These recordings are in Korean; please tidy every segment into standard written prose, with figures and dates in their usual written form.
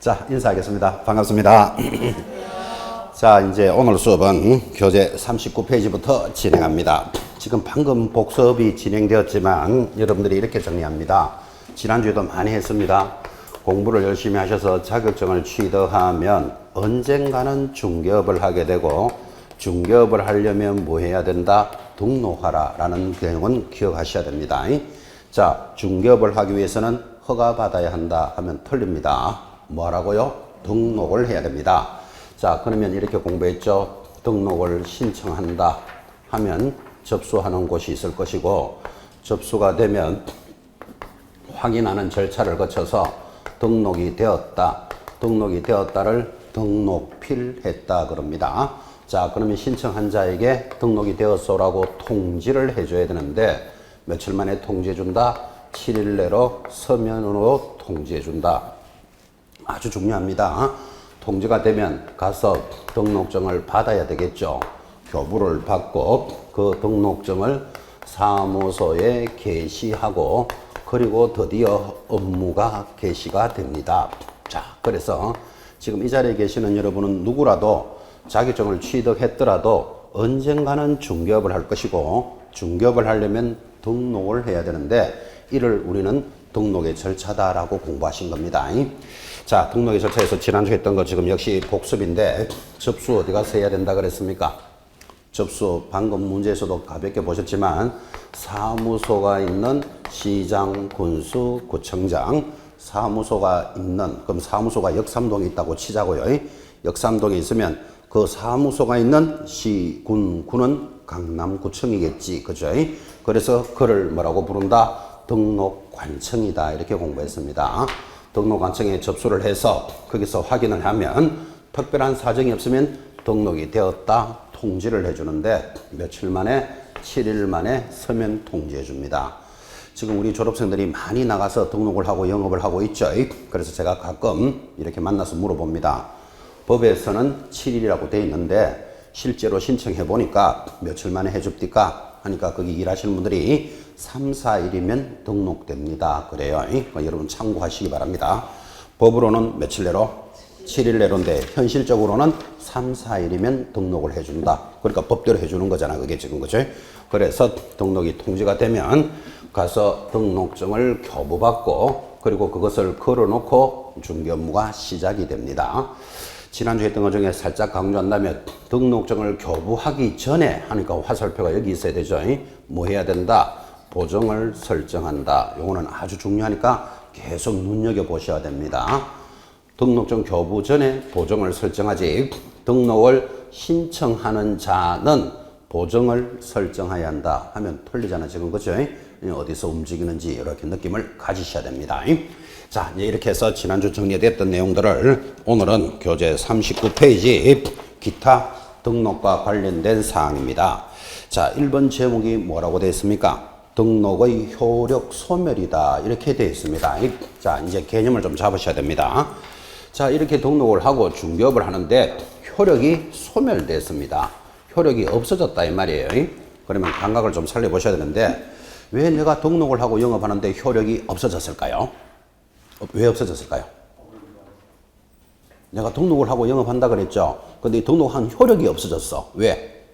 자, 인사하겠습니다. 반갑습니다. 자, 이제 오늘 수업은 교재 39페이지부터 진행합니다. 지금 방금 복습이 진행되었지만 여러분들이 이렇게 정리합니다. 지난주에도 많이 했습니다. 공부를 열심히 하셔서 자격증을 취득하면 언젠가는 중개업을 하게 되고, 중개업을 하려면 뭐 해야 된다? 등록하라 라는 내용은 기억하셔야 됩니다. 자, 중개업을 하기 위해서는 허가 받아야 한다 하면 틀립니다. 뭐라고요? 등록을 해야 됩니다. 자, 그러면 이렇게 공부했죠. 등록을 신청한다 하면 접수하는 곳이 있을 것이고, 접수가 되면 확인하는 절차를 거쳐서 등록이 되었다, 등록이 되었다를 등록필했다 그럽니다. 자, 그러면 신청한 자에게 등록이 되었소라고 통지를 해줘야 되는데, 며칠 만에 통지해준다? 7일 내로 서면으로 통지해준다. 아주 중요합니다. 통지가 되면 가서 등록증을 받아야 되겠죠. 교부를 받고 그 등록증을 사무소에 게시하고, 그리고 드디어 업무가 개시가 됩니다. 자, 그래서 지금 이 자리에 계시는 여러분은 누구라도 자격증을 취득했더라도 언젠가는 중개업을 할 것이고, 중개업을 하려면 등록을 해야 되는데, 이를 우리는 등록의 절차다라고 공부하신 겁니다. 자, 등록의 절차에서 지난주에 했던 거 지금 역시 복습인데, 접수 어디 가서 해야 된다 그랬습니까? 접수 방금 문제에서도 가볍게 보셨지만, 사무소가 있는 시장, 군수, 구청장, 사무소가 있는, 그럼 사무소가 역삼동에 있다고 치자고요. 역삼동에 있으면 그 사무소가 있는 시, 군은 강남구청이겠지. 그죠? 그래서 그를 뭐라고 부른다? 등록관청이다. 이렇게 공부했습니다. 등록관청에 접수를 해서 거기서 확인을 하면 특별한 사정이 없으면 등록이 되었다 통지를 해주는데, 며칠 만에 7일 만에 서면 통지해 줍니다. 지금 우리 졸업생들이 많이 나가서 등록을 하고 영업을 하고 있죠. 그래서 제가 가끔 이렇게 만나서 물어봅니다. 법에서는 7일이라고 되어 있는데 실제로 신청해 보니까 며칠 만에 해줍니까? 하니까 거기 일하시는 분들이 3, 4일이면 등록됩니다. 그래요. 그러니까 여러분 참고하시기 바랍니다. 법으로는 며칠 내로? 7일 내로인데 현실적으로는 3, 4일이면 등록을 해준다. 그러니까 법대로 해주는 거잖아. 그게 지금 그죠? 그래서 등록이 통지가 되면 가서 등록증을 교부받고, 그리고 그것을 걸어놓고 중개 업무가 시작이 됩니다. 지난주에 했던 것 중에 살짝 강조한다면, 등록증을 교부하기 전에 하니까 화살표가 여기 있어야 되죠. 뭐 해야 된다? 보정을 설정한다. 요거는 아주 중요하니까 계속 눈여겨보셔야 됩니다. 등록증 교부 전에 보정을 설정하지, 등록을 신청하는 자는 보정을 설정해야 한다 하면 틀리잖아 지금. 그죠? 어디서 움직이는지 이렇게 느낌을 가지셔야 됩니다. 자, 이제 이렇게 해서 지난주 정리됐던 내용들을 오늘은 교재 39페이지 기타 등록과 관련된 사항입니다. 자, 1번 제목이 뭐라고 되어 있습니까? 등록의 효력 소멸이다. 이렇게 되어 있습니다. 자, 이제 개념을 좀 잡으셔야 됩니다. 자, 이렇게 등록을 하고 중개업을 하는데 효력이 소멸됐습니다. 효력이 없어졌다 이 말이에요. 그러면 감각을 좀 살려보셔야 되는데, 왜 내가 등록을 하고 영업하는데 효력이 없어졌을까요? 왜 없어졌을까요? 내가 등록을 하고 영업한다 그랬죠. 근데 등록한 효력이 없어졌어. 왜?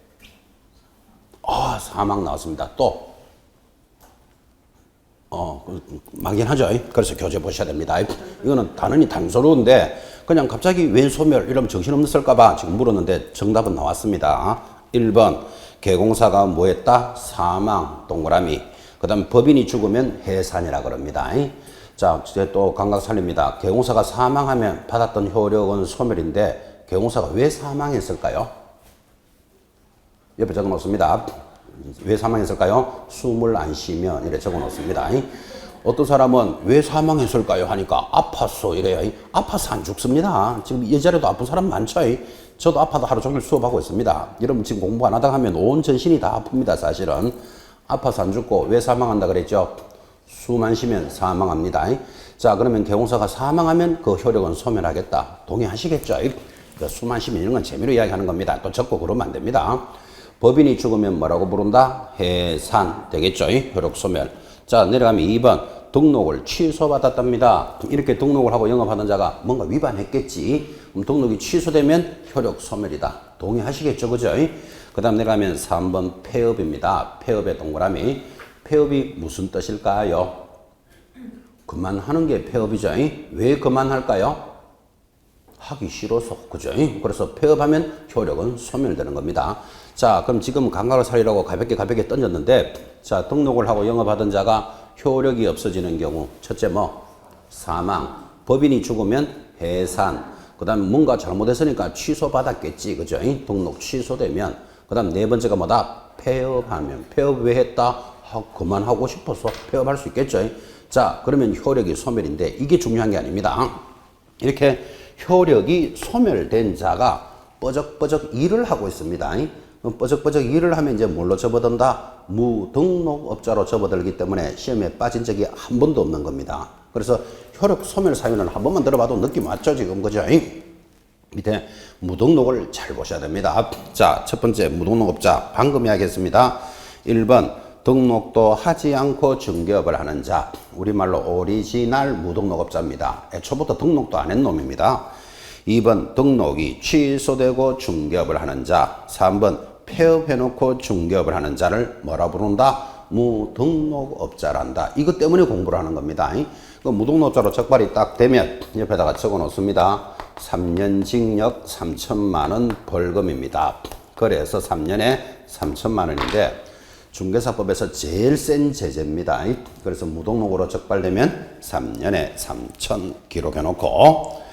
사망 나왔습니다. 또 막연하죠. 그래서 교재 보셔야 됩니다. 이거는 단언이 단서로운데 그냥 갑자기 웬 소멸 이러면 정신없을까봐 지금 물었는데 정답은 나왔습니다. 1번 개공사가 뭐 했다? 사망, 동그라미. 그 다음 법인이 죽으면 해산이라 그럽니다. 자, 이제 또 감각 살립니다. 개공사가 사망하면 받았던 효력은 소멸인데, 개공사가 왜 사망했을까요? 옆에 적어 놓습니다. 왜 사망했을까요? 숨을 안 쉬면 이렇게 적어 놓습니다. 어떤 사람은 왜 사망했을까요? 하니까 아팠어 이래요. 아파서 안 죽습니다. 지금 이 자리에도 아픈 사람 많죠. 저도 아파도 하루 종일 수업하고 있습니다. 여러분 지금 공부 안 하다가 하면 온 전신이 다 아픕니다. 사실은 아파서 안 죽고 왜 사망한다 그랬죠? 숨 안 쉬면 사망합니다. 자, 그러면 개공사가 사망하면 그 효력은 소멸하겠다. 동의하시겠죠? 숨 안 쉬면 이런 건 재미로 이야기하는 겁니다. 또 적고 그러면 안 됩니다. 법인이 죽으면 뭐라고 부른다? 해산 되겠죠? 효력 소멸. 자, 내려가면 2번 등록을 취소받았답니다. 이렇게 등록을 하고 영업하던 자가 뭔가 위반했겠지. 그럼 등록이 취소되면 효력 소멸이다. 동의하시겠죠, 그죠? 그 다음 내려가면 3번 폐업입니다. 폐업의 동그라미. 폐업이 무슨 뜻일까요? 그만하는 게 폐업이죠. 왜 그만할까요? 하기 싫어서, 그죠? 그래서 폐업하면 효력은 소멸되는 겁니다. 자, 그럼 지금 감각을 살리라고 가볍게 던졌는데, 자, 등록을 하고 영업하던 자가 효력이 없어지는 경우, 첫째 사망, 법인이 죽으면 해산, 그 다음 뭔가 잘못했으니까 취소받았겠지, 그죠? 등록 취소되면, 그 다음 네 번째가 폐업하면, 폐업 왜 했다? 그만하고 싶어서 폐업할 수 있겠죠? 자, 그러면 효력이 소멸인데, 이게 중요한 게 아닙니다. 이렇게 효력이 소멸된 자가 뻐적뻐적 일을 하고 있습니다. 뻐적뻐적 일을 하면 이제 뭘로 접어든다? 무등록업자로 접어들기 때문에 시험에 빠진 적이 한 번도 없는 겁니다. 그래서 효력 소멸 사유는 한 번만 들어봐도 느낌 왔죠, 지금, 그죠? 밑에 무등록을 잘 보셔야 됩니다. 자, 첫 번째 무등록업자 방금 이야기했습니다. 1번 등록도 하지 않고 중개업을 하는 자, 우리말로 오리지널 무등록업자입니다. 애초부터 등록도 안 한 놈입니다. 2번 등록이 취소되고 중개업을 하는 자, 3번 폐업해놓고 중개업을 하는 자를 뭐라 부른다? 무등록업자란다. 이것 때문에 공부를 하는 겁니다. 그 무등록업자로 적발이 딱 되면 옆에다가 적어 놓습니다. 3년 징역 3천만 원 벌금입니다. 그래서 3년에 3천만 원인데 중개사법에서 제일 센 제재입니다. 그래서 무등록으로 적발되면 3년에 3천 기록해놓고,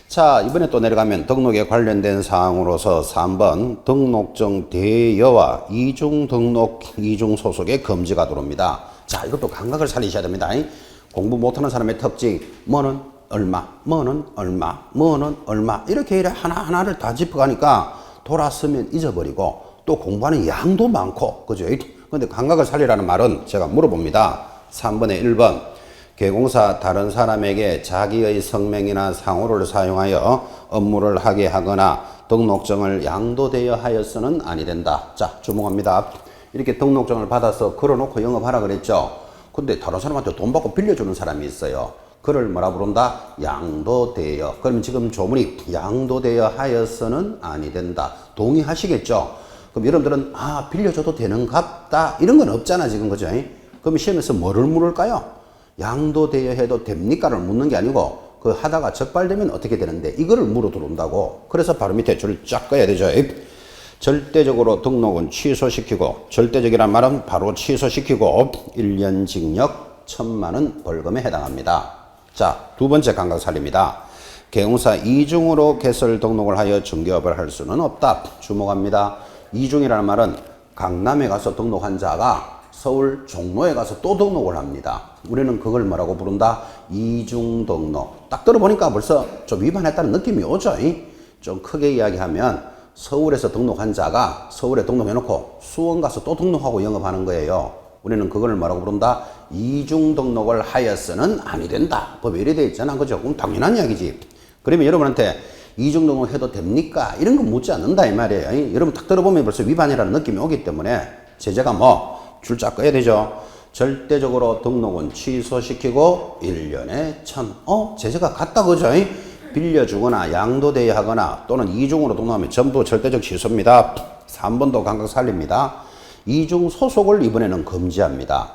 자, 이번에 또 내려가면 등록에 관련된 사항으로서 3번 등록증 대여와 이중 등록, 이중 소속의 금지가 들어옵니다. 자, 이것도 감각을 살리셔야 됩니다. 공부 못하는 사람의 특징, 뭐는 얼마, 뭐는 얼마, 뭐는 얼마, 이렇게 하나하나를 다 짚어가니까 돌아서면 잊어버리고 또 공부하는 양도 많고, 그죠? 근데 감각을 살리라는 말은 제가 물어봅니다. 3번에 1번 개공사 다른 사람에게 자기의 성명이나 상호를 사용하여 업무를 하게 하거나 등록증을 양도되어 하여서는 아니 된다. 자, 주목합니다. 이렇게 등록증을 받아서 걸어놓고 영업하라 그랬죠. 근데 다른 사람한테 돈 받고 빌려주는 사람이 있어요. 그를 뭐라 부른다? 양도되어. 그러면 지금 조문이 양도되어 하여서는 아니 된다. 동의하시겠죠? 그럼 여러분들은 빌려줘도 되는갑다 이런 건 없잖아 지금, 그죠? 그럼 시험에서 뭐를 물을까요? 양도되어 해도 됩니까를 묻는 게 아니고 그 하다가 적발되면 어떻게 되는데 이거를 물어 들어온다고. 그래서 바로 밑에 줄 쫙 꺼야 되죠. 절대적으로 등록은 취소시키고, 절대적이란 말은 바로 취소시키고 1년 징역 1,000만 원 벌금에 해당합니다. 자, 두 번째 감각 살립니다. 개공사 이중으로 개설 등록을 하여 중개업을 할 수는 없다. 주목합니다. 이중이라는 말은 강남에 가서 등록한 자가 서울 종로에 가서 또 등록을 합니다. 우리는 그걸 뭐라고 부른다? 이중 등록. 딱 들어보니까 벌써 좀 위반했다는 느낌이 오죠? 좀 크게 이야기하면 서울에서 등록한 자가 서울에 등록해놓고 수원 가서 또 등록하고 영업하는 거예요. 우리는 그걸 뭐라고 부른다? 이중 등록을 하여서는 아니 된다. 법에 이래 돼 있잖아, 그죠? 그럼 당연한 이야기지. 그러면 여러분한테 이중 등록해도 됩니까? 이런 거 묻지 않는다 이 말이에요. 여러분 딱 들어보면 벌써 위반이라는 느낌이 오기 때문에 제재가 줄 쫙 꺼야 되죠. 절대적으로 등록은 취소시키고 1년에 1,000. 제재가 같다, 그죠? 빌려주거나 양도되어 하거나 또는 이중으로 등록하면 전부 절대적 취소입니다. 3번도 감각 살립니다. 이중 소속을 이번에는 금지합니다.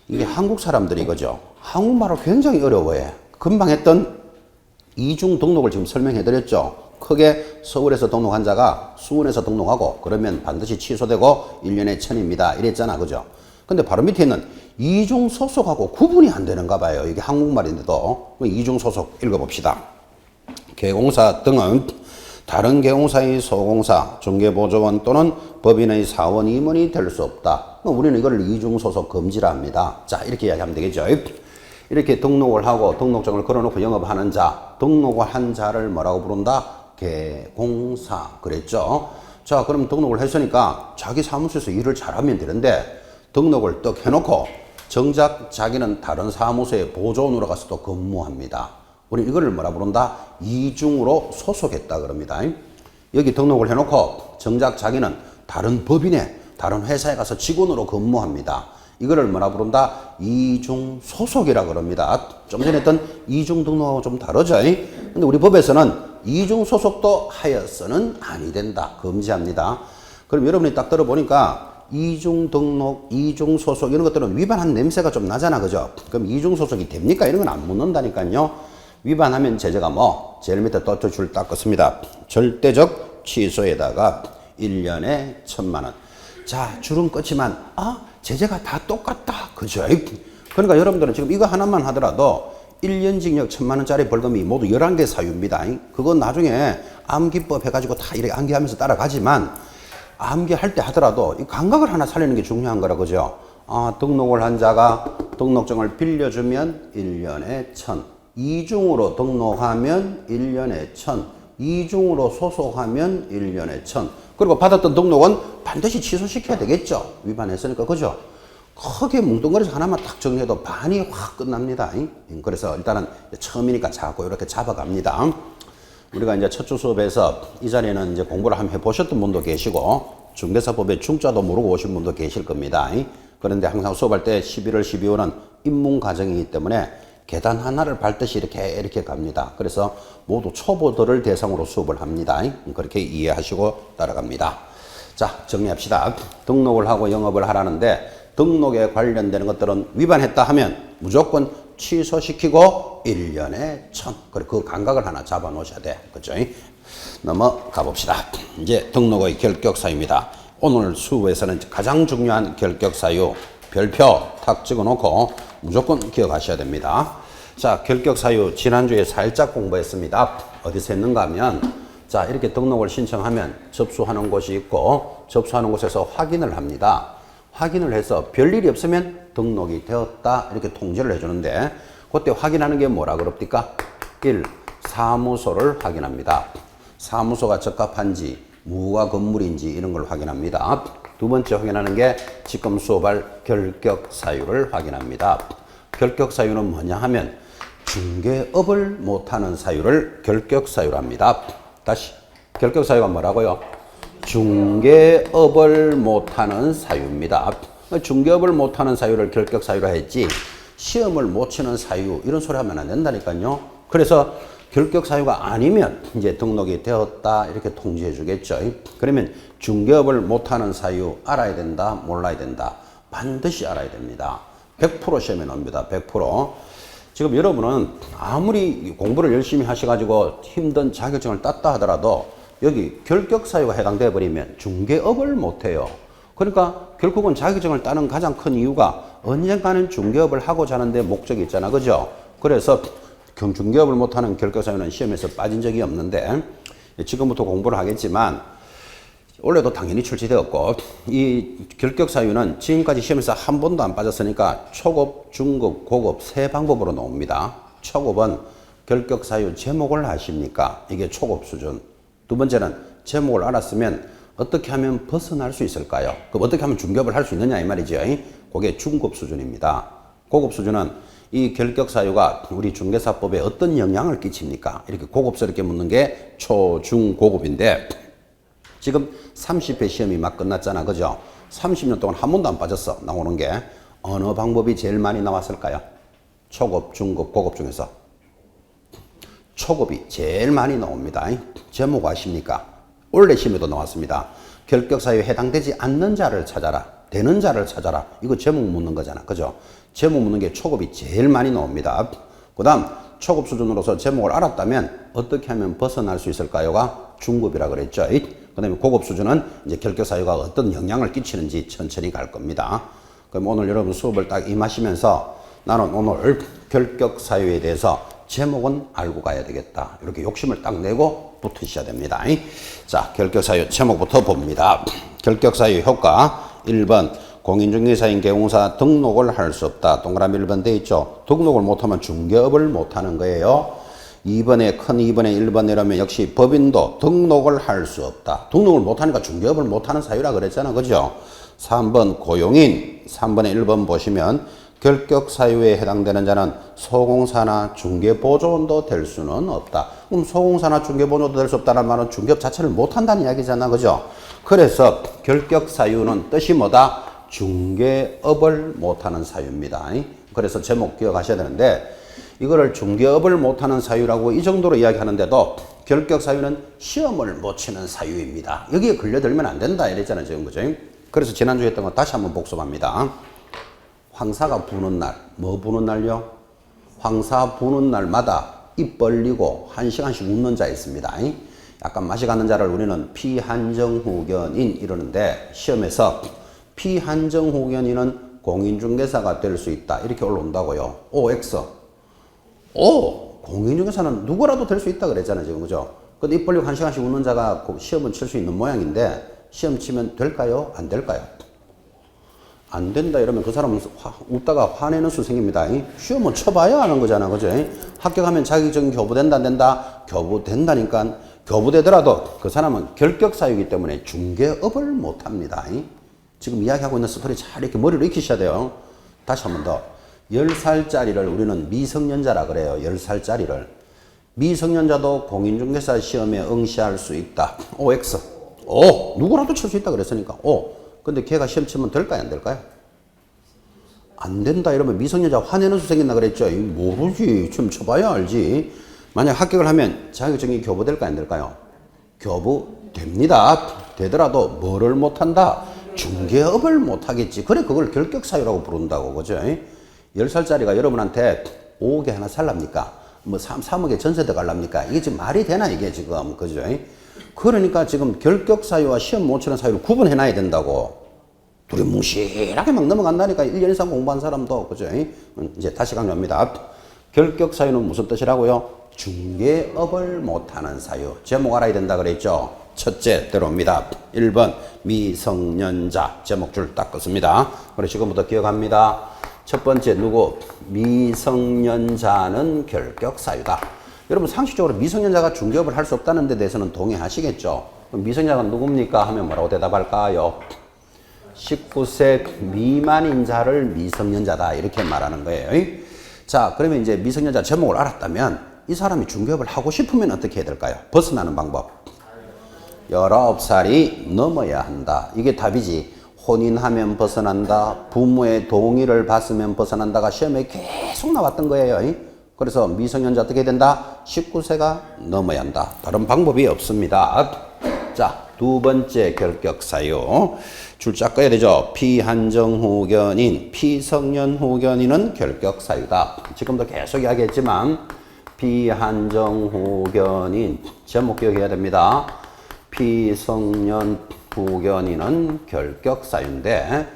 이게 한국 사람들이, 그죠? 한국말을 굉장히 어려워해. 금방 했던 이중 등록을 지금 설명해 드렸죠. 크게 서울에서 등록한 자가 수원에서 등록하고 그러면 반드시 취소되고 1년에 1,000입니다. 이랬잖아, 그죠? 근데 바로 밑에 있는 이중 소속하고 구분이 안 되는가 봐요. 이게 한국말인데도. 이중 소속 읽어봅시다. 개공사 등은 다른 개공사의 소공사, 중개보조원 또는 법인의 사원 임원이 될 수 없다. 우리는 이걸 이중 소속 금지라 합니다. 자, 이렇게 이야기하면 되겠죠. 이렇게 등록을 하고 등록증을 걸어놓고 영업하는 자, 등록을 한 자를 뭐라고 부른다? 개공사. 그랬죠? 자, 그럼 등록을 했으니까 자기 사무소에서 일을 잘하면 되는데 등록을 딱 해놓고 정작 자기는 다른 사무소에 보조원으로 가서 또 근무합니다. 우리 이거를 뭐라 부른다? 이중으로 소속했다 그럽니다. 여기 등록을 해놓고 정작 자기는 다른 법인에, 다른 회사에 가서 직원으로 근무합니다. 이거를 뭐라 부른다? 이중 소속이라 그럽니다. 좀 전에 했던 이중 등록하고 좀 다르죠. 근데 우리 법에서는 이중 소속도 하여서는 아니 된다. 금지합니다. 그럼 여러분이 딱 들어보니까 이중 등록, 이중 소속 이런 것들은 위반한 냄새가 좀 나잖아. 그죠? 그럼 이중 소속이 됩니까? 이런 건 안 묻는다니까요. 위반하면 제재가 뭐? 제일 밑에 또 줄 딱 긋습니다. 절대적 취소에다가 1년에 1,000만 원. 자, 줄은 끝이만, 제재가 다 똑같다. 그죠? 그러니까 여러분들은 지금 이거 하나만 하더라도 1년 징역 1,000만 원짜리 벌금이 모두 11개 사유입니다. 그건 나중에 암기법 해가지고 다 이렇게 암기하면서 따라가지만, 암기할 때 하더라도 이 감각을 하나 살리는 게 중요한 거라. 그죠? 등록을 한 자가 등록증을 빌려주면 1년에 1,000. 이중으로 등록하면 1년에 1,000. 이중으로 소속하면 1년에 1,000. 그리고 받았던 등록은 반드시 취소시켜야 되겠죠. 위반했으니까. 그죠? 크게 뭉뚱그려서 하나만 딱 정리해도 반이 확 끝납니다. 그래서 일단은 처음이니까 자꾸 이렇게 잡아갑니다. 우리가 이제 첫 주 수업에서 이 자리에는 이제 공부를 한번 해보셨던 분도 계시고, 중개사법의 중자도 모르고 오신 분도 계실 겁니다. 그런데 항상 수업할 때 11월, 12월은 입문 과정이기 때문에 계단 하나를 밟듯이 이렇게 갑니다. 그래서 모두 초보들을 대상으로 수업을 합니다. 그렇게 이해하시고 따라갑니다. 자, 정리합시다. 등록을 하고 영업을 하라는데 등록에 관련되는 것들은 위반했다 하면 무조건 취소시키고 1년에 1,000. 그 감각을 하나 잡아 놓으셔야 돼. 그죠? 넘어가 봅시다. 이제 등록의 결격사유입니다. 오늘 수업에서는 가장 중요한 결격사유 별표 탁 찍어 놓고 무조건 기억하셔야 됩니다. 자, 결격사유 지난주에 살짝 공부했습니다. 어디서 했는가 하면, 자, 이렇게 등록을 신청하면 접수하는 곳이 있고, 접수하는 곳에서 확인을 합니다. 확인을 해서 별일이 없으면 등록이 되었다 이렇게 통지를 해주는데, 그때 확인하는 게 뭐라 그럽니까? 1. 사무소를 확인합니다. 사무소가 적합한지 무가 건물인지 이런 걸 확인합니다. 두 번째 확인하는 게 지금 수업할 결격사유를 확인합니다. 결격사유는 뭐냐 하면 중개업을 못하는 사유를 결격사유랍니다. 다시, 결격사유가 뭐라고요? 중개업을 못하는 사유입니다. 중개업을 못하는 사유를 결격사유라 했지, 시험을 못 치는 사유 이런 소리 하면 안 된다니까요. 그래서 결격사유가 아니면 이제 등록이 되었다 이렇게 통지해 주겠죠. 그러면 중개업을 못하는 사유 알아야 된다, 몰라야 된다? 반드시 알아야 됩니다. 100% 시험에 나옵니다. 100%. 지금 여러분은 아무리 공부를 열심히 하셔가지고 힘든 자격증을 땄다 하더라도 여기 결격사유가 해당되어 버리면 중개업을 못해요. 그러니까 결국은 자격증을 따는 가장 큰 이유가 언젠가는 중개업을 하고자 하는데 목적이 있잖아. 그죠? 그래서 중개업을 못하는 결격사유는 시험에서 빠진 적이 없는데, 지금부터 공부를 하겠지만 원래도 당연히 출제되었고, 이 결격사유는 지금까지 시험에서 한 번도 안 빠졌으니까 초급, 중급, 고급 세 방법으로 나옵니다. 초급은 결격사유 제목을 아십니까? 이게 초급 수준. 두 번째는 제목을 알았으면 어떻게 하면 벗어날 수 있을까요? 그럼 어떻게 하면 중개업을 할 수 있느냐 이 말이죠. 그게 중급 수준입니다. 고급 수준은 이 결격사유가 우리 중개사법에 어떤 영향을 끼칩니까? 이렇게 고급스럽게 묻는 게 초, 중, 고급인데, 지금 30회 시험이 막 끝났잖아. 그죠? 30년 동안 한 번도 안 빠졌어. 나오는 게. 어느 방법이 제일 많이 나왔을까요? 초급, 중급, 고급 중에서. 초급이 제일 많이 나옵니다. 제목 아십니까? 원래 시험에도 나왔습니다. 결격사유에 해당되지 않는 자를 찾아라. 되는 자를 찾아라. 이거 제목 묻는 거잖아. 그죠? 제목 묻는 게 초급이 제일 많이 나옵니다. 그 다음 초급 수준으로서 제목을 알았다면 어떻게 하면 벗어날 수 있을까요가 중급이라 그랬죠. 그 다음에 고급 수준은 이제 결격사유가 어떤 영향을 끼치는지 천천히 갈 겁니다. 그럼 오늘 여러분 수업을 딱 임하시면서 나는 오늘 결격사유에 대해서 제목은 알고 가야 되겠다. 이렇게 욕심을 딱 내고 붙으셔야 됩니다. 자, 결격사유 제목부터 봅니다. 결격사유 효과 1번 공인중개사인 개공사 등록을 할 수 없다. 동그라미 1번 돼 있죠. 등록을 못하면 중개업을 못하는 거예요. 2번에 큰 2번에 1번 내려면 역시 법인도 등록을 할 수 없다. 등록을 못하니까 중개업을 못하는 사유라 그랬잖아. 그죠? 3번 고용인 3번에 1번 보시면 결격사유에 해당되는 자는 소공사나 중개보조원도 될 수는 없다. 그럼 소공사나 중개보조원도 될 수 없다는 말은 중개업 자체를 못한다는 이야기잖아. 그죠? 그래서 결격사유는 뜻이 뭐다? 중개업을 못하는 사유입니다. 그래서 제목 기억하셔야 되는데 이거를 중개업을 못하는 사유라고 이 정도로 이야기하는데도 결격 사유는 시험을 못 치는 사유입니다. 여기에 걸려들면 안 된다 이랬잖아요. 지금 그죠? 그래서 지난주에 했던 거 다시 한번 복습합니다. 황사가 부는 날, 뭐 부는 날요? 황사 부는 날마다 입 벌리고 1시간씩 웃는 자 있습니다. 약간 맛이 가는 자를 우리는 피한정후견인 이러는데 시험에서 피한정후견인은 공인중개사가 될 수 있다 이렇게 올라온다고요. OX. 공인중개사는 누구라도 될 수 있다 그랬잖아요. 지금 그죠? 근데 입 벌리고 1시간씩 웃는 자가 시험은 칠 수 있는 모양인데 시험 치면 될까요? 안 될까요? 안 된다 이러면 그 사람은 웃다가 화내는 수 생깁니다. 시험은 쳐봐야 하는 거잖아. 그죠? 합격하면 자격증 교부된다 안 된다? 교부된다니까. 교부되더라도 그 사람은 결격사유이기 때문에 중개업을 못합니다. 지금 이야기하고 있는 스토리 잘 이렇게 머리로 익히셔야 돼요. 다시 한 번 더. 10살짜리를 우리는 미성년자라 그래요. 10살짜리를. 미성년자도 공인중개사 시험에 응시할 수 있다. OX. 누구라도 칠 수 있다 그랬으니까. 근데 걔가 시험 치면 될까요? 안 될까요? 안 된다 이러면 미성년자 화내는 수 생긴다 그랬죠. 모르지. 좀 쳐봐야 알지. 만약 합격을 하면 자격증이 교부될까요? 안 될까요? 교부됩니다. 되더라도 뭐를 못한다? 중개업을 못하겠지. 그래 그걸 결격사유라고 부른다고. 그죠? 10살짜리가 여러분한테 5억에 하나 살랍니까? 뭐 3억에 전세대 갈랍니까? 이게 지금 말이 되나 이게 지금. 그죠? 그러니까 지금 결격사유와 시험 못 치는 사유를 구분해놔야 된다고. 둘이 무실하게 막 넘어간다니까. 1년 이상 공부한 사람도. 그죠? 이제 다시 강조합니다. 결격사유는 무슨 뜻이라고요? 중개업을 못하는 사유. 제목 알아야 된다 그랬죠? 첫째 들어옵니다. 1번 미성년자. 제목 줄 딱 껐습니다. 그래 지금부터 기억합니다. 첫 번째 누구? 미성년자는 결격사유다. 여러분 상식적으로 미성년자가 중개업을 할 수 없다는 데 대해서는 동의하시겠죠? 그럼 미성년자가 누굽니까? 하면 뭐라고 대답할까요? 19세 미만인 자를 미성년자다 이렇게 말하는 거예요. 자 그러면 이제 미성년자 제목을 알았다면 이 사람이 중개업을 하고 싶으면 어떻게 해야 될까요? 벗어나는 방법. 19살이 넘어야 한다. 이게 답이지. 혼인하면 벗어난다. 부모의 동의를 받으면 벗어난다가 시험에 계속 나왔던 거예요. 그래서 미성년자 어떻게 된다? 19세가 넘어야 한다. 다른 방법이 없습니다. 자, 두 번째 결격사유. 줄자 꺼야 되죠. 피한정후견인, 피성년후견인은 결격사유다. 지금도 계속 이야기했지만 피한정후견인 제목 기억해야 됩니다. 피성년후견인은 결격사유인데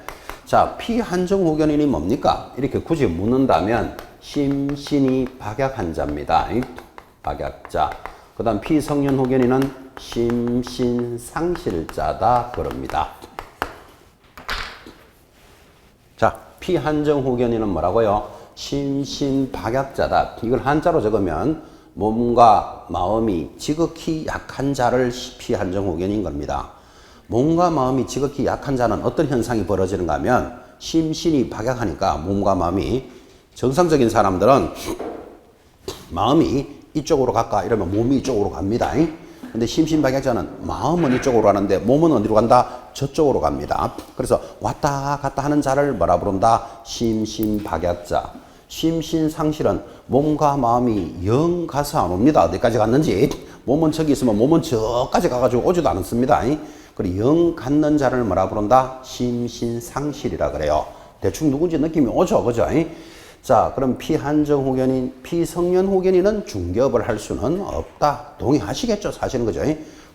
자 피한정후견인이 뭡니까? 이렇게 굳이 묻는다면 심신이 박약한 자입니다. 박약자. 그 다음 피성년후견인은 심신상실자다 그럽니다. 자 피한정후견인은 뭐라고요? 심신박약자다. 이걸 한자로 적으면 몸과 마음이 지극히 약한 자를 피한정후견인 겁니다. 몸과 마음이 지극히 약한 자는 어떤 현상이 벌어지는가 하면 심신이 박약하니까 몸과 마음이 정상적인 사람들은 마음이 이쪽으로 갈까 이러면 몸이 이쪽으로 갑니다. 근데 심신박약자는 마음은 이쪽으로 가는데 몸은 어디로 간다? 저쪽으로 갑니다. 그래서 왔다 갔다 하는 자를 뭐라 부른다? 심신박약자. 심신상실은 몸과 마음이 영 가서 안 옵니다. 어디까지 갔는지. 몸은 저기 있으면 몸은 저까지 가가지고 오지도 않습니다. 그리고 영 갖는 자를 뭐라 부른다? 심신상실이라 그래요. 대충 누군지 느낌이 오죠. 그죠? 자, 그럼 피한정후견인, 피성년후견인은 중개업을 할 수는 없다. 동의하시겠죠? 사실은 그죠?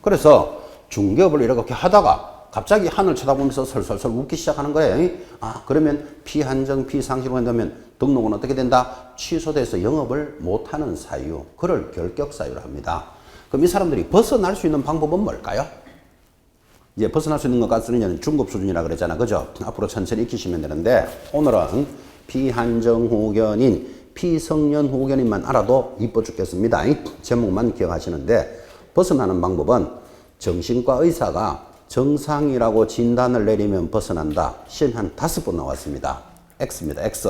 그래서 중개업을 이렇게 하다가 갑자기 하늘 쳐다보면서 설설설 웃기 시작하는 거예요. 아, 그러면 피한정, 피상실로 한다면 등록은 어떻게 된다? 취소돼서 영업을 못하는 사유. 그걸 결격사유로 합니다. 그럼 이 사람들이 벗어날 수 있는 방법은 뭘까요? 이제 벗어날 수 있는 것과 쓰는 중급 수준이라 그랬잖아. 그죠? 앞으로 천천히 익히시면 되는데 오늘은 피한정후견인, 피성년후견인만 알아도 이뻐 죽겠습니다. 제목만 기억하시는데 벗어나는 방법은 정신과 의사가 정상이라고 진단을 내리면 벗어난다. 시험이 한 5번 나왔습니다. X입니다. X.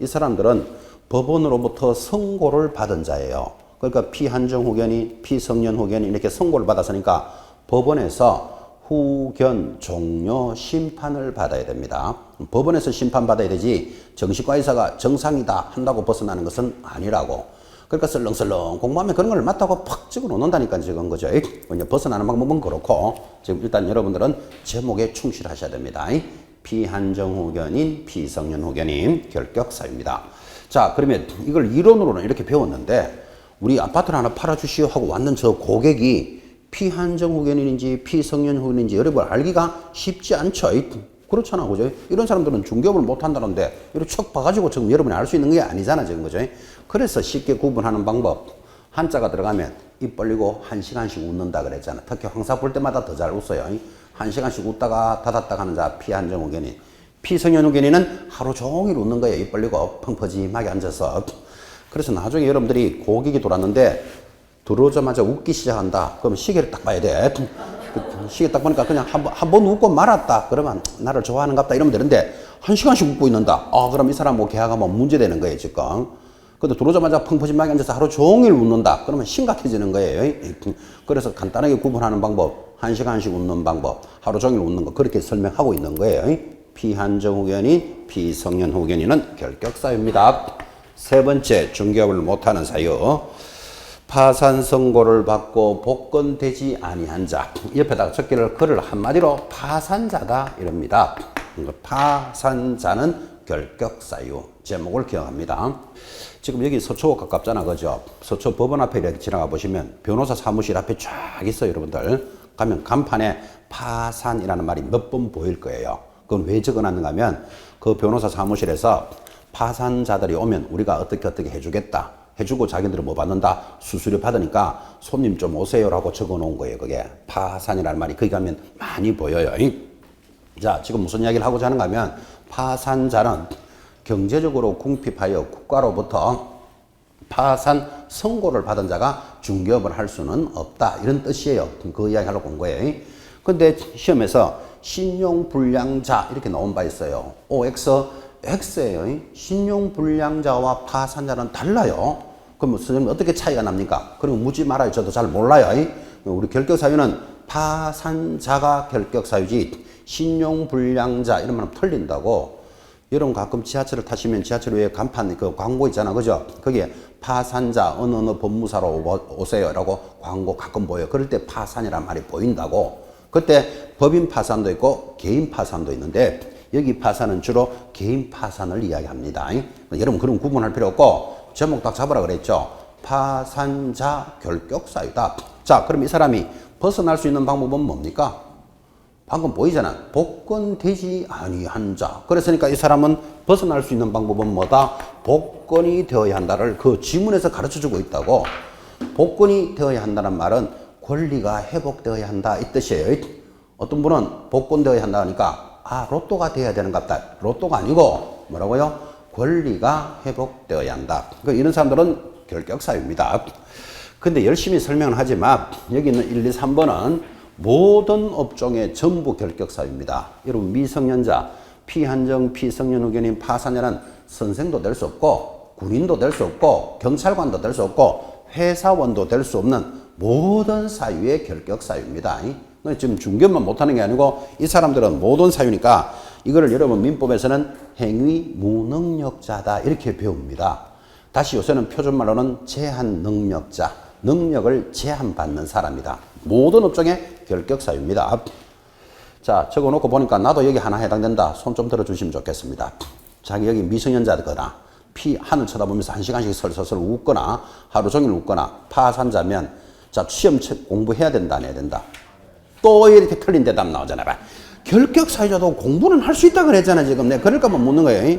이 사람들은 법원으로부터 선고를 받은 자예요. 그러니까 피한정후견인, 피성년후견인 이렇게 선고를 받았으니까 법원에서 후견, 종료, 심판을 받아야 됩니다. 법원에서 심판받아야 되지 정신과 의사가 정상이다 한다고 벗어나는 것은 아니라고. 그러니까 설렁설렁 공부하면 그런 걸 맞다고 팍 찍어 놓는다니까 지금 그죠? 벗어나는 방법은 그렇고 지금 일단 여러분들은 제목에 충실하셔야 됩니다. 피한정 후견인, 피성년 후견인 결격 사유입니다. 자, 그러면 이걸 이론으로는 이렇게 배웠는데 우리 아파트를 하나 팔아주시오 하고 왔는 저 고객이 피한정 후견인인지 피성년 후견인지 여러분 알기가 쉽지 않죠. 그렇잖아, 그죠? 이런 사람들은 중개업을 못 한다는데 이렇게 척 봐가지고 지금 여러분이 알 수 있는 게 아니잖아, 지금 그죠? 그래서 쉽게 구분하는 방법. 한자가 들어가면 입 벌리고 1시간씩 웃는다 그랬잖아. 특히 황사 볼 때마다 더 잘 웃어요. 1시간씩 웃다가 닫았다가 하는 자 피한정 후견인. 피성년 후견인은 하루 종일 웃는 거예요. 입 벌리고 펑퍼짐하게 앉아서. 그래서 나중에 여러분들이 고객이 돌았는데 들어오자마자 웃기 시작한다. 그러면 시계를 딱 봐야 돼. 시계 딱 보니까 그냥 한 번 웃고 말았다. 그러면 나를 좋아하는갑다 이러면 되는데 1시간씩 웃고 있는다. 그럼 이 사람 뭐 계약하면 문제되는 거예요, 지금. 근데 들어오자마자 펑퍼짐하게 앉아서 하루 종일 웃는다. 그러면 심각해지는 거예요. 그래서 간단하게 구분하는 방법. 1시간씩 웃는 방법. 하루 종일 웃는 거. 그렇게 설명하고 있는 거예요. 피한정 후견인, 피성년 후견인은 결격 사유입니다. 세 번째, 중개업을 못하는 사유. 파산 선고를 받고 복권되지 아니한 자. 옆에다가 적기를 글을 한마디로 파산자다 이럽니다. 파산자는 결격 사유. 제목을 기억합니다. 지금 여기 서초 가깝잖아, 그죠? 서초 법원 앞에 이렇게 지나가 보시면 변호사 사무실 앞에 쫙 있어요, 여러분들. 가면 간판에 파산이라는 말이 몇 번 보일 거예요. 그건 왜 적어놨는가 하면 그 변호사 사무실에서 파산자들이 오면 우리가 어떻게 해주겠다. 해주고 자기들은 뭐 받는다? 수수료 받으니까 손님 좀 오세요라고 적어 놓은 거예요. 그게 파산이라는 말이 거기 가면 많이 보여요. 자, 지금 무슨 이야기를 하고자 하는가 하면 파산자는 경제적으로 궁핍하여 국가로부터 파산 선고를 받은 자가 중개업을 할 수는 없다. 이런 뜻이에요. 그 이야기 하려고 온 거예요. 근데 시험에서 신용불량자 이렇게 나온 바 있어요. OX, X예요. 신용불량자와 파산자는 달라요. 그럼 선생님 어떻게 차이가 납니까? 그리고 묻지 말아요. 저도 잘 몰라요. 우리 결격사유는 파산자가 결격사유지 신용불량자 이러면 틀린다고. 여러분 가끔 지하철을 타시면 지하철 위에 간판 그 광고 있잖아, 그죠? 거기에 파산자 어느 법무사로 오세요라고 광고 가끔 보여요. 그럴 때 파산이란 말이 보인다고. 그때 법인 파산도 있고 개인 파산도 있는데 여기 파산은 주로 개인 파산을 이야기합니다. 여러분 그럼 구분할 필요 없고 제목 딱 잡으라 그랬죠. 파산자 결격사유다. 자, 그럼 이 사람이 벗어날 수 있는 방법은 뭡니까? 방금 보이잖아. 복권되지 아니한 자. 그랬으니까 이 사람은 벗어날 수 있는 방법은 뭐다? 복권이 되어야 한다를 그 지문에서 가르쳐주고 있다고. 복권이 되어야 한다는 말은 권리가 회복되어야 한다 이 뜻이에요. 어떤 분은 복권되어야 한다 하니까 로또가 돼야 되는 것 같다. 로또가 아니고 뭐라고요? 권리가 회복되어야 한다. 이런 사람들은 결격사유입니다. 근데 열심히 설명을 하지만 여기 있는 1, 2, 3번은 모든 업종의 전부 결격사유입니다. 여러분 미성년자, 피한정, 피성년 후견인, 파산자는 선생도 될 수 없고 군인도 될 수 없고 경찰관도 될 수 없고 회사원도 될 수 없는 모든 사유의 결격사유입니다. 지금 중개업만 못하는 게 아니고 이 사람들은 모든 사유니까 이거를 여러분 민법에서는 행위 무능력자다 이렇게 배웁니다. 다시 요새는 표준말로는 제한 능력자, 능력을 제한받는 사람이다. 모든 업종의 결격사유입니다. 자, 적어놓고 보니까 나도 여기 하나 해당된다. 손 좀 들어주시면 좋겠습니다. 자기 여기 미성년자거나 하늘 쳐다보면서 1시간씩 설설설 웃거나 하루 종일 웃거나 파산자면 자, 시험 공부해야 된다 안 해야 된다. 또 이렇게 틀린 대답 나오잖아요. 결격사유자도 공부는 할 수 있다 그랬잖아요. 지금 내가 그럴까봐 묻는 거예요.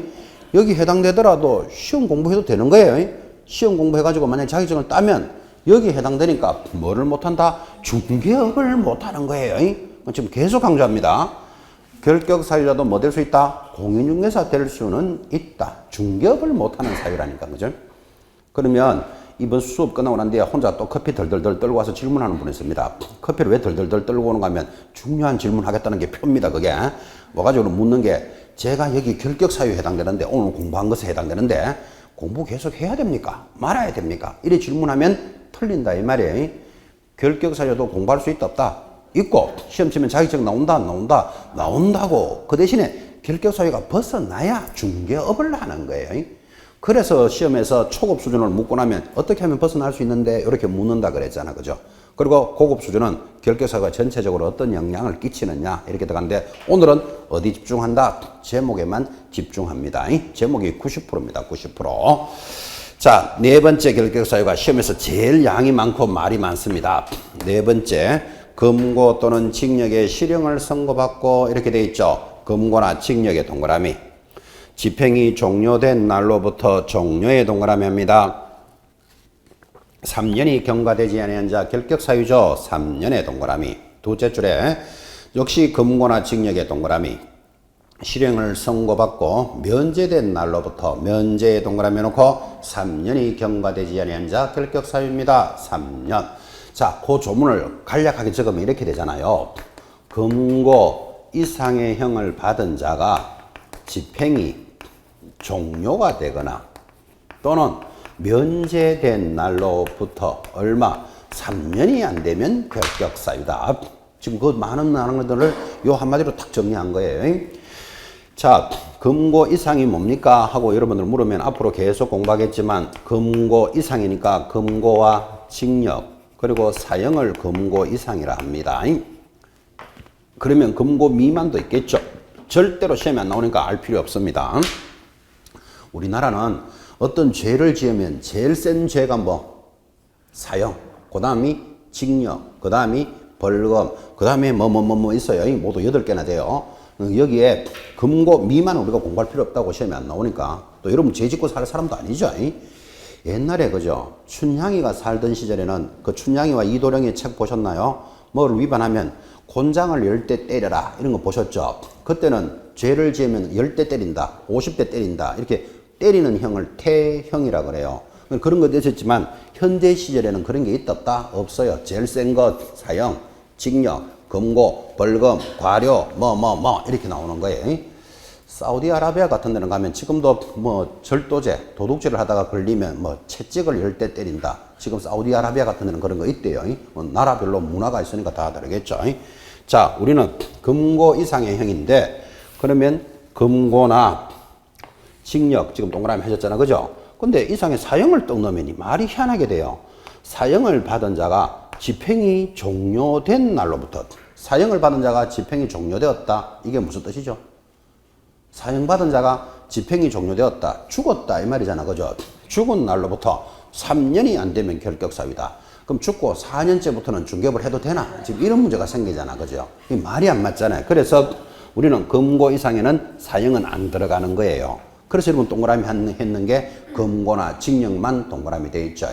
여기 해당되더라도 시험 공부해도 되는 거예요. 시험 공부해가지고 만약에 자격증을 따면 여기 해당되니까 뭐를 못한다? 중개업을 못하는 거예요. 지금 계속 강조합니다. 결격사유자도 뭐 될 수 있다? 공인중개사 될 수는 있다. 중개업을 못하는 사유라니까, 그죠? 그러면 이번 수업 끝나고 난 뒤에 혼자 또 커피 덜덜덜 떨고 와서 질문하는 분이 있습니다. 커피를 왜 덜덜덜 떨고 오는가 하면 중요한 질문 하겠다는 게 표입니다, 그게. 와가지고 묻는 게 제가 여기 결격사유에 해당되는데 오늘 공부한 것에 해당되는데 공부 계속 해야 됩니까? 말아야 됩니까? 이래 질문하면 틀린다 이 말이에요. 결격사유도 공부할 수 있다 없다? 있고 시험 치면 자격증 나온다 안 나온다? 나온다고. 그 대신에 결격 사유가 벗어나야 중개업을 하는 거예요. 그래서 시험에서 초급 수준을 묻고 나면 어떻게 하면 벗어날 수 있는데 이렇게 묻는다 그랬잖아. 그죠? 그리고 고급 수준은 결격 사유가 전체적으로 어떤 영향을 끼치느냐 이렇게 들어가는데 오늘은 어디 집중한다? 제목에만 집중합니다. 제목이 90%입니다. 90%. 자, 네 번째 결격 사유가 시험에서 제일 양이 많고 말이 많습니다. 네 번째, 금고 또는 징역의 실형을 선고받고 이렇게 돼 있죠. 금고나 징역의 동그라미. 집행이 종료된 날로부터 종료의 동그라미 합니다. 3년이 경과되지 않은 자 결격 사유죠. 3년의 동그라미. 두째 줄에 역시 금고나 징역의 동그라미. 실형을 선고받고 면제된 날로부터 면제의 동그라미 놓고 3년이 경과되지 않은 자 결격 사유입니다. 3년. 자, 그 조문을 간략하게 적으면 이렇게 되잖아요. 금고 이상의 형을 받은 자가 집행이 종료가 되거나 또는 면제된 날로부터 얼마 3년이 안 되면 결격 사유다. 지금 그 많은 것들을 요 한마디로 딱 정리한 거예요. 자, 금고 이상이 뭡니까? 하고 여러분들 물으면 앞으로 계속 공부하겠지만 금고 이상이니까 금고와 징역 그리고 사형을 금고 이상이라 합니다. 그러면 금고 미만도 있겠죠. 절대로 시험에 안 나오니까 알 필요 없습니다. 우리나라는 어떤 죄를 지으면 제일 센 죄가 뭐? 사형, 그 다음이 징역, 그 다음이 벌금, 그 다음에 뭐 있어요. 모두 8개나 돼요. 여기에 금고 미만은 우리가 공부할 필요 없다고 시험에 안 나오니까 또 여러분 죄 짓고 살 사람도 아니죠. 옛날에 그죠? 춘향이가 살던 시절에는 그 춘향이와 이도령의 책 보셨나요? 뭐를 위반하면 곤장을 10대 때려라 이런 거 보셨죠? 그때는 죄를 지으면 10대 때린다, 50대 때린다 이렇게 때리는 형을 태형이라 그래요. 그런 것도 있었지만 현대 시절에는 그런 게 있다 없다? 없어요. 제일 센 것 사형, 징역, 금고, 벌금, 과료, 이렇게 나오는 거예요. 사우디아라비아 같은 데는 가면 지금도 뭐 절도죄, 도둑질을 하다가 걸리면 뭐 채찍을 10대 때린다. 지금 사우디아라비아 같은 데는 그런 거 있대요. 나라별로 문화가 있으니까 다 다르겠죠. 자, 우리는 금고 이상의 형인데 그러면 금고나 징역, 지금 동그라미 하셨잖아. 그죠? 근데 이상의 사형을 떡 넣으면 말이 희한하게 돼요. 사형을 받은 자가 집행이 종료된 날로부터 사형을 받은 자가 집행이 종료되었다. 이게 무슨 뜻이죠? 사형받은 자가 집행이 종료되었다. 죽었다 이 말이잖아. 그죠? 죽은 날로부터 3년이 안 되면 결격 사유다. 그럼 죽고 4년째부터는 중개업을 해도 되나? 지금 이런 문제가 생기잖아. 그죠? 이 말이 안 맞잖아요. 그래서 우리는 금고 이상에는 사형은 안 들어가는 거예요. 그래서 여러분 동그라미 했는 게 금고나 징역만 동그라미 되어 있죠.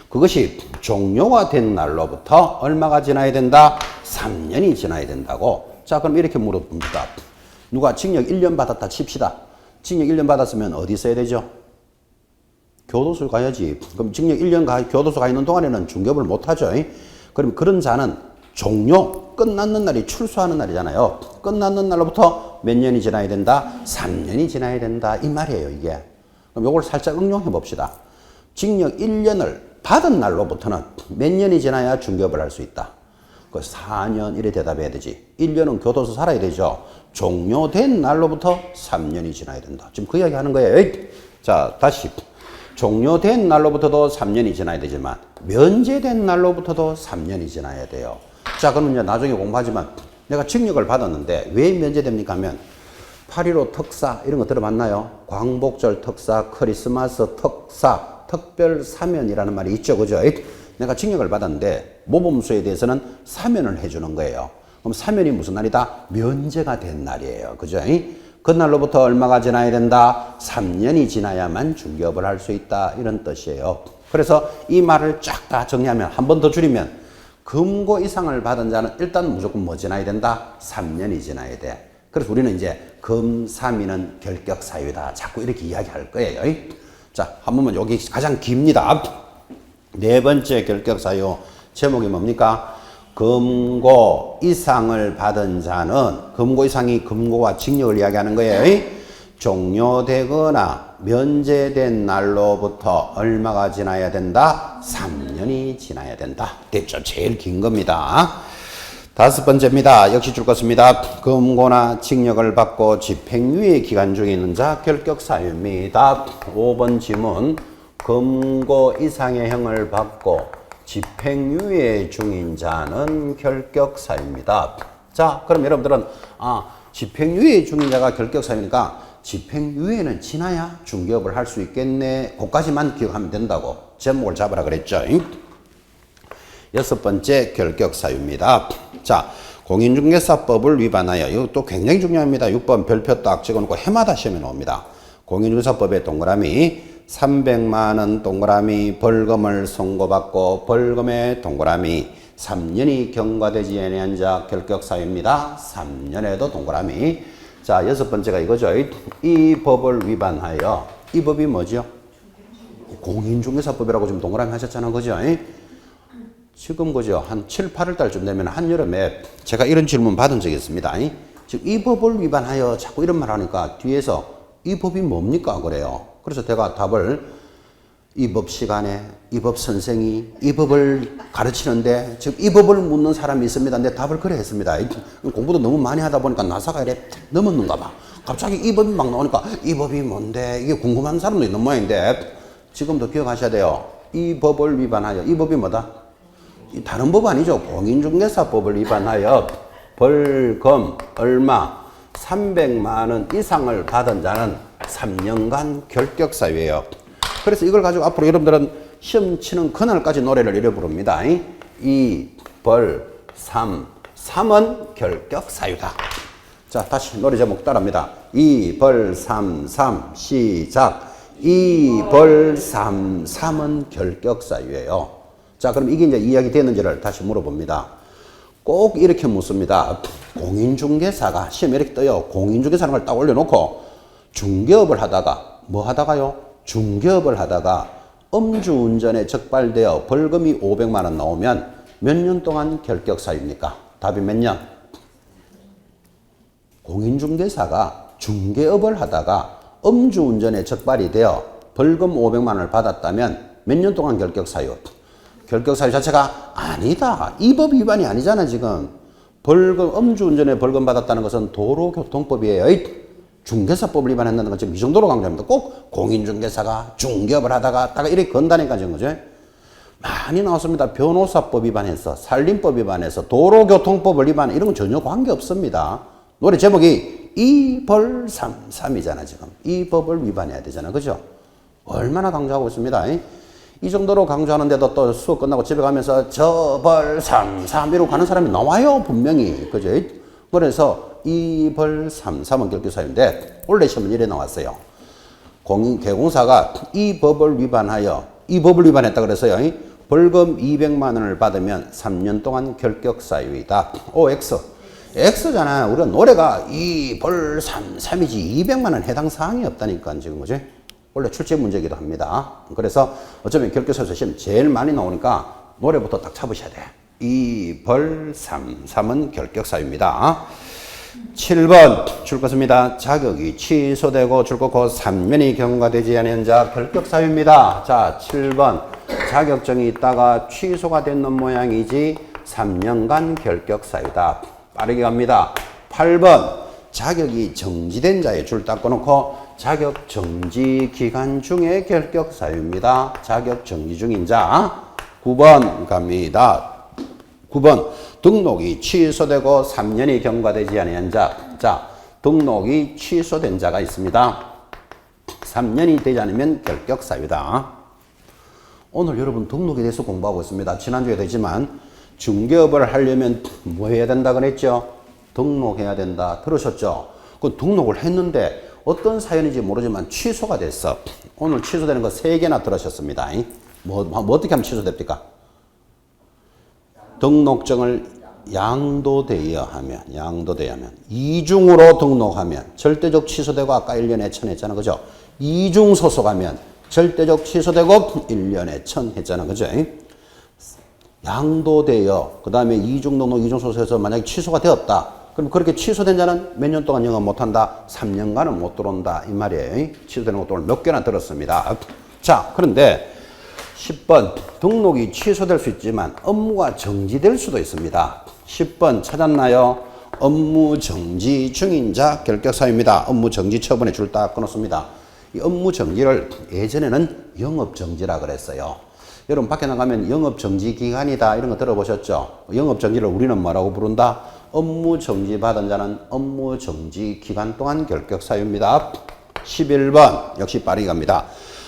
그것이 종료가 된 날로부터 얼마가 지나야 된다? 3년이 지나야 된다고. 자, 그럼 이렇게 물어봅니다. 누가 징역 1년 받았다 칩시다. 징역 1년 받았으면 어디 있어야 되죠? 교도소 가야지. 그럼 징역 1년 교도소 가 있는 동안에는 중개업을 못 하죠. 그럼 그런 자는 종료, 끝났는 날이 출소하는 날이잖아요. 끝났는 날로부터 몇 년이 지나야 된다? 3년이 지나야 된다. 이 말이에요, 이게. 그럼 이걸 살짝 응용해 봅시다. 징역 1년을 받은 날로부터는 몇 년이 지나야 중개업을 할 수 있다? 그 4년 이래 대답해야 되지. 1년은 교도소 살아야 되죠. 종료된 날로부터 3년이 지나야 된다. 지금 그 이야기 하는 거예요. 에이. 자, 다시. 종료된 날로부터도 3년이 지나야 되지만 면제된 날로부터도 3년이 지나야 돼요. 자, 그러면 이제 나중에 공부하지만 내가 징역을 받았는데 왜 면제됩니까 하면 8.15 특사 이런 거 들어봤나요? 광복절 특사, 크리스마스 특사, 특별 사면이라는 말이 있죠. 그죠? 내가 징역을 받았는데 모범수에 대해서는 사면을 해주는 거예요. 그럼 사면이 무슨 날이다? 면제가 된 날이에요. 그죠? 그날로부터 얼마가 지나야 된다? 3년이 지나야만 중개업을 할 수 있다. 이런 뜻이에요. 그래서 이 말을 쫙 다 정리하면 한 번 더 줄이면 금고 이상을 받은 자는 일단 무조건 뭐 지나야 된다? 3년이 지나야 돼. 그래서 우리는 이제 금삼이는 결격 사유다. 자꾸 이렇게 이야기할 거예요. 자, 한 번만 여기 가장 깁니다. 네 번째 결격 사유 제목이 뭡니까? 금고 이상을 받은 자는 금고 이상이 금고와 징역을 이야기하는 거예요. 종료되거나 면제된 날로부터 얼마가 지나야 된다? 3년이 지나야 된다. 됐죠? 제일 긴 겁니다. 다섯 번째입니다. 역시 줄 것입니다. 금고나 징역을 받고 집행유예 기간 중에 있는 자 결격 사유입니다. 5번 지문 금고 이상의 형을 받고 집행유예 중인 자는 결격 사유입니다. 자, 그럼 여러분들은 집행유예 중인 자가 결격 사유니까 집행유예는 지나야 중개업을 할 수 있겠네. 그까지만 기억하면 된다고 제목을 잡으라 그랬죠. 여섯 번째 결격 사유입니다. 자, 공인중개사법을 위반하여 이것도 굉장히 중요합니다. 6번 별표 딱 찍어놓고 해마다 시험에 나옵니다. 공인중개사법의 동그라미 300만 원 동그라미 벌금을 선고받고 벌금의 동그라미 3년이 경과되지 아니한 자 결격 사유입니다. 3년에도 동그라미. 자, 여섯 번째가 이거죠. 이 법을 위반하여 이 법이 뭐죠? 공인중개사법이라고 지금 동그라미 하셨잖아요. 그죠? 지금 그죠? 한 7, 8월 달쯤 되면 한여름에 제가 이런 질문 받은 적이 있습니다. 지금 이 법을 위반하여 자꾸 이런 말 하니까 뒤에서 이 법이 뭡니까? 그래요. 그래서 제가 답을 이 법 시간에 이 법 선생이 이 법을 가르치는데 지금 이 법을 묻는 사람이 있습니다. 근데 답을 그래 했습니다. 공부도 너무 많이 하다 보니까 나사가 이래 넘었는가 봐. 갑자기 이 법이 막 나오니까 이 법이 뭔데? 이게 궁금한 사람도 있는 모양인데 지금도 기억하셔야 돼요. 이 법을 위반하여 이 법이 뭐다? 다른 법 아니죠. 공인중개사법을 위반하여 벌금 얼마 300만 원 이상을 받은 자는 3년간 결격 사유예요. 그래서 이걸 가지고 앞으로 여러분들은 시험 치는 그날까지 노래를 이래 부릅니다. 이 벌 3은 결격 사유다. 자, 다시 노래 제목 따라합니다. 이 벌 3 시작. 이 벌 3은 결격 사유예요. 자, 그럼 이게 이제 이야기 되는지를 다시 물어봅니다. 꼭 이렇게 묻습니다. 공인중개사가 시험에 이렇게 떠요. 공인중개사라는 걸 딱 올려놓고 중개업을 하다가 뭐 하다가요? 중개업을 하다가 음주운전에 적발되어 벌금이 500만 원 나오면 몇 년 동안 결격 사유입니까? 답이 몇 년? 공인중개사가 중개업을 하다가 음주운전에 적발이 되어 벌금 500만 원을 받았다면 몇 년 동안 결격 사유? 결격 사유 자체가 아니다. 이 법 위반이 아니잖아, 지금. 벌금, 음주운전에 벌금 받았다는 것은 도로교통법이에요. 중개사법을 위반한다는 건 지금 이 정도로 강조합니다. 꼭 공인중개사가 중개업을 하다가 이렇게 건다니까, 지금, 그죠? 많이 나왔습니다. 변호사법 위반해서, 산림법 위반해서, 도로교통법을 위반, 이런 건 전혀 관계 없습니다. 노래 제목이 이 벌 3이잖아, 지금. 이 법을 위반해야 되잖아, 그죠? 얼마나 강조하고 있습니다. 이 정도로 강조하는데도 또 수업 끝나고 집에 가면서 저 벌 3 이러고 가는 사람이 나와요, 분명히. 그죠? 그래서 이 벌 3은 결격 사유인데 원래 시험은 이래 나왔어요. 개공사가 이 법을 위반했다 그래서요. 벌금 200만 원을 받으면 3년 동안 결격 사유이다. X. X잖아요. 우리가 노래가 이 벌 3이지 200만 원 해당 사항이 없다니까, 지금, 그죠? 원래 출제 문제이기도 합니다. 그래서 어쩌면 결격사유 시험 제일 많이 나오니까 노래부터 딱 잡으셔야 돼. 이 벌 3은 결격사유입니다. 7번 줄 것입니다. 자격이 취소되고 줄것고 3년이 경과되지 않은 자 결격사유입니다. 자, 7번 자격증이 있다가 취소가 되는 모양이지 3년간 결격사유다. 빠르게 갑니다. 8번 자격이 정지된 자에 줄 딱 꺼놓고 자격 정지 기간 중에 결격 사유입니다. 자격 정지 중인 자. 9번 갑니다. 9번 등록이 취소되고 3년이 경과되지 아니한 자. 자, 등록이 취소된 자가 있습니다. 3년이 되지 않으면 결격 사유다. 오늘 여러분 등록에 대해서 공부하고 있습니다. 지난주에 되지만 중개업을 하려면 뭐 해야 된다 그랬죠? 등록해야 된다. 들으셨죠? 그 등록을 했는데 어떤 사연인지 모르지만 취소가 됐어. 오늘 취소되는 거 3개나 들으셨습니다. 뭐 어떻게 하면 취소됩니까? 등록증을 양도되어야 하면 이중으로 등록하면 절대적 취소되고 아까 1년에 1000 했잖아. 그죠? 이중 소속하면 절대적 취소되고 1년에 1000 했잖아. 그죠? 양도되어 그 다음에 이중 등록 이중 소속해서 만약에 취소가 되었다. 그럼 그렇게 취소된 자는 몇 년 동안 영업 못한다? 3년간은 못 들어온다. 이 말이에요. 취소되는 것도 오늘 몇 개나 들었습니다. 자, 그런데 10번 등록이 취소될 수 있지만 업무가 정지될 수도 있습니다. 10번 찾았나요? 업무 정지 중인 자 결격 사유입니다. 업무 정지 처분의 줄 딱 끊었습니다. 이 업무 정지를 예전에는 영업 정지라 그랬어요. 여러분 밖에 나가면 영업 정지 기간이다 이런 거 들어보셨죠? 영업 정지를 우리는 뭐라고 부른다? 업무 정지 받은 자는 업무 정지 기간 동안 결격 사유입니다. 11번 역시 빠르게 갑니다.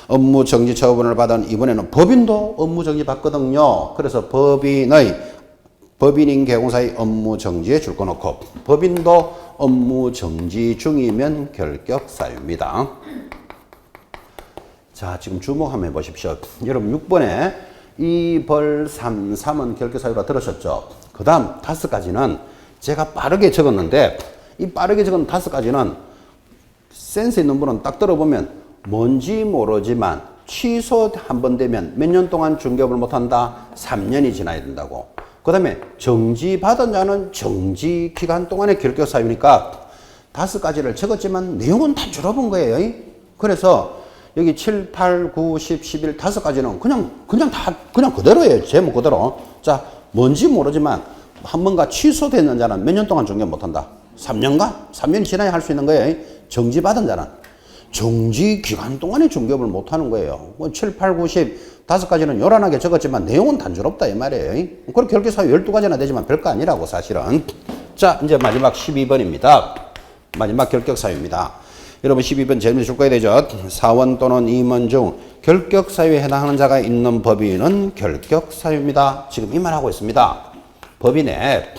업무 정지 처분을 받은 이번에는 법인도 업무 정지 받거든요. 그래서 법인인 개공사의 업무 정지에 줄 거 놓고 법인도 업무 정지 중이면 결격 사유입니다. 자, 지금 주목 한번 해보십시오. 여러분 6번에 이벌삼삼은 결격 사유라 들으셨죠? 그 다음 5가지는 제가 빠르게 적었는데 이 빠르게 적은 5가지는 센스 있는 분은 딱 들어보면 뭔지 모르지만 취소 한 번 되면 몇 년 동안 중개업을 못한다? 3년이 지나야 된다고. 그 다음에 정지받은 자는 정지 기간 동안의 결격 사유니까 5가지를 적었지만 내용은 다 줄어본 거예요. 그래서 여기 7, 8, 9, 10, 11, 5가지는 그냥 그대로예요. 제목 그대로. 자, 뭔지 모르지만 한 번가 취소되는 자는 몇 년 동안 중개업 못한다? 3년가? 3년이 지나야 할 수 있는 거예요. 정지받은 자는 정지 기간 동안에 중개업을 못하는 거예요. 뭐 7, 8, 9, 10, 5가지는 요란하게 적었지만 내용은 단조롭다 이 말이에요. 그리고 결격 사유 12가지나 되지만 별거 아니라고 사실은. 자, 이제 마지막 12번입니다. 마지막 결격 사유입니다. 여러분 12번 제일 먼저 줄 거야 되죠. 사원 또는 임원 중 결격 사유에 해당하는 자가 있는 법인은 결격 사유입니다. 지금 이 말하고 있습니다. 법인에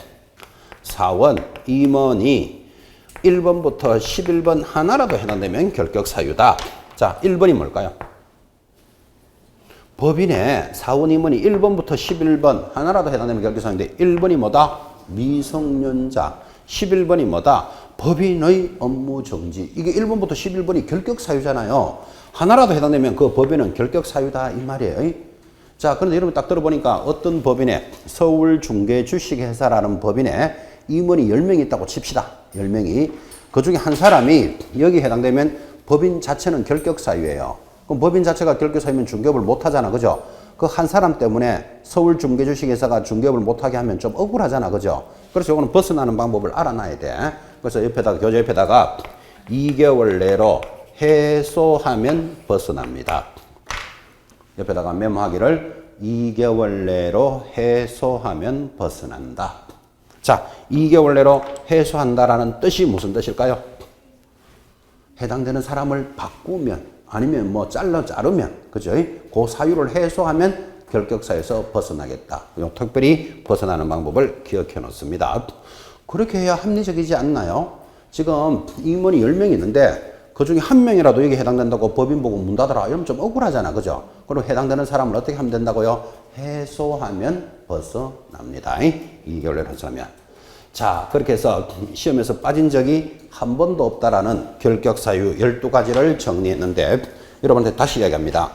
사원, 임원이 1번부터 11번 하나라도 해당되면 결격 사유다. 자, 1번이 뭘까요? 법인에 사원, 임원이 1번부터 11번 하나라도 해당되면 결격 사유인데 1번이 뭐다? 미성년자. 11번이 뭐다? 법인의 업무 정지. 이게 1번부터 11번이 결격 사유잖아요. 하나라도 해당되면 그 법인은 결격 사유다 이 말이에요. 자, 그런데 여러분 딱 들어보니까 어떤 법인에 서울중개주식회사라는 법인에 임원이 10명이 있다고 칩시다. 10명이. 그 중에 한 사람이 여기 해당되면 법인 자체는 결격 사유예요. 그럼 법인 자체가 결격 사유면 중개업을 못 하잖아. 그죠? 그 한 사람 때문에 서울중개주식회사가 중개업을 못하게 하면 좀 억울하잖아. 그죠? 그래서 이거는 벗어나는 방법을 알아놔야 돼. 그래서 옆에다가, 교재 옆에다가 2개월 내로 해소하면 벗어납니다. 옆에다가 메모하기를 2개월 내로 해소하면 벗어난다. 자, 2개월 내로 해소한다라는 뜻이 무슨 뜻일까요? 해당되는 사람을 바꾸면 아니면 뭐 자르면 그죠? 그 사유를 해소하면 결격사유에서 벗어나겠다. 특별히 벗어나는 방법을 기억해 놓습니다. 그렇게 해야 합리적이지 않나요? 지금 임원이 10명 있는데 그 중에 한 명이라도 여기 해당된다고 법인 보고 문 닫아라 이러면 좀 억울하잖아. 그죠? 그럼 해당되는 사람을 어떻게 하면 된다고요? 해소하면 벗어납니다. 2개월 내로 해소하면. 자, 그렇게 해서 시험에서 빠진 적이 한 번도 없다라는 결격사유 12가지를 정리했는데 여러분한테 다시 이야기합니다.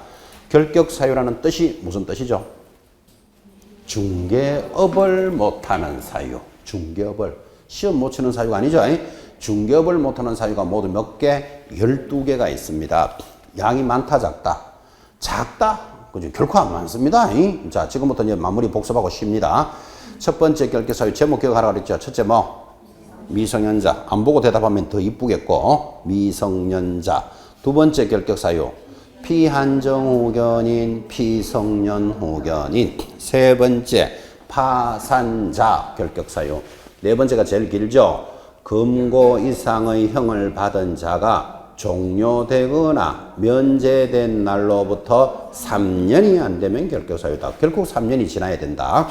결격사유라는 뜻이 무슨 뜻이죠? 중개업을 못하는 사유. 중개업을. 시험 못 치는 사유가 아니죠. 중개업을 못하는 사유가 모두 몇 개? 12개가 있습니다. 양이 많다, 작다? 작다? 그죠? 결코 안 많습니다. 자, 지금부터 이제 마무리 복습하고 쉽니다. 첫 번째 결격 사유 제목 기억하라고 그랬죠. 첫째 뭐? 미성년자. 안 보고 대답하면 더 이쁘겠고. 미성년자. 두 번째 결격 사유. 피한정 후견인, 피성년 후견인. 세 번째 파산자 결격 사유. 네 번째가 제일 길죠. 금고 이상의 형을 받은 자가 종료되거나 면제된 날로부터 3년이 안 되면 결격사유다. 결국 3년이 지나야 된다.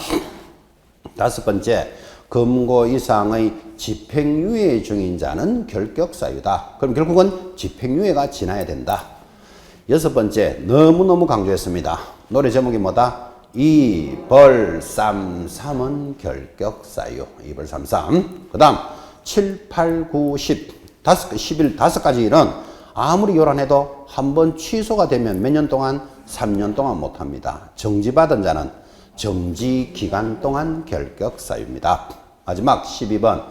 다섯 번째, 금고 이상의 집행유예 중인 자는 결격사유다. 그럼 결국은 집행유예가 지나야 된다. 여섯 번째, 너무너무 강조했습니다. 노래 제목이 뭐다? 이벌삼삼은 결격사유. 이벌삼삼. 그 다음 7, 8, 9, 10, 11, 5가지 일은 아무리 요란해도 한 번 취소가 되면 몇 년 동안? 3년 동안 못합니다. 정지받은 자는 정지 기간 동안 결격사유입니다. 마지막 12번.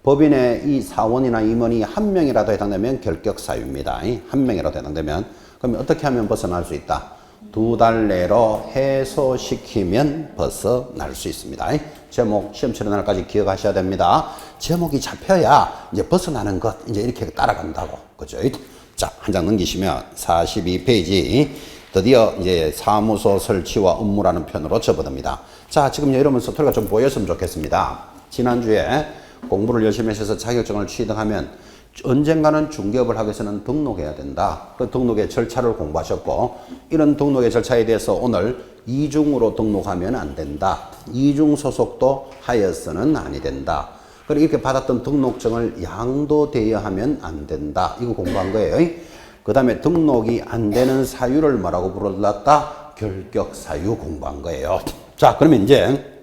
법인의 이 사원이나 임원이 한 명이라도 해당되면 결격사유입니다. 한 명이라도 해당되면. 그럼 어떻게 하면 벗어날 수 있다? 2달 내로 해소시키면 벗어날 수 있습니다. 제목 시험 치는 날까지 기억하셔야 됩니다. 제목이 잡혀야 이제 벗어나는 것 이제 이렇게 따라간다고. 그죠? 자, 한 장 넘기시면 42페이지. 드디어 이제 사무소 설치와 업무라는 편으로 접어듭니다. 자, 지금 여러분 서툴가 좀 보였으면 좋겠습니다. 지난주에 공부를 열심히 하셔서 자격증을 취득하면 언젠가는 중개업을 하기 위해서는 등록해야 된다. 그 등록의 절차를 공부하셨고, 이런 등록의 절차에 대해서 오늘 이중으로 등록하면 안 된다. 이중 소속도 하여서는 아니 된다. 그리고 이렇게 받았던 등록증을 양도되어야 하면 안 된다. 이거 공부한 거예요. 그 다음에 등록이 안 되는 사유를 뭐라고 불렀다? 결격사유 공부한 거예요. 자, 그러면 이제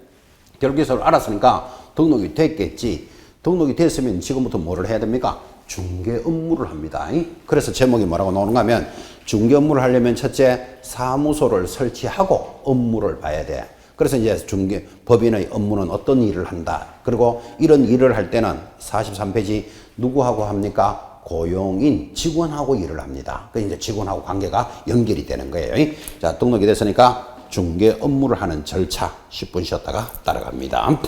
결격사유를 알았으니까 등록이 됐겠지. 등록이 됐으면 지금부터 뭐를 해야 됩니까? 중개 업무를 합니다. 그래서 제목이 뭐라고 나오는가 하면 중개 업무를 하려면 첫째 사무소를 설치하고 업무를 봐야 돼. 그래서 이제 중개 법인의 업무는 어떤 일을 한다. 그리고 이런 일을 할 때는 43페이지 누구하고 합니까? 고용인 직원하고 일을 합니다. 그 이제 직원하고 관계가 연결이 되는 거예요. 자, 등록이 됐으니까 중개 업무를 하는 절차 10분 쉬었다가 따라갑니다.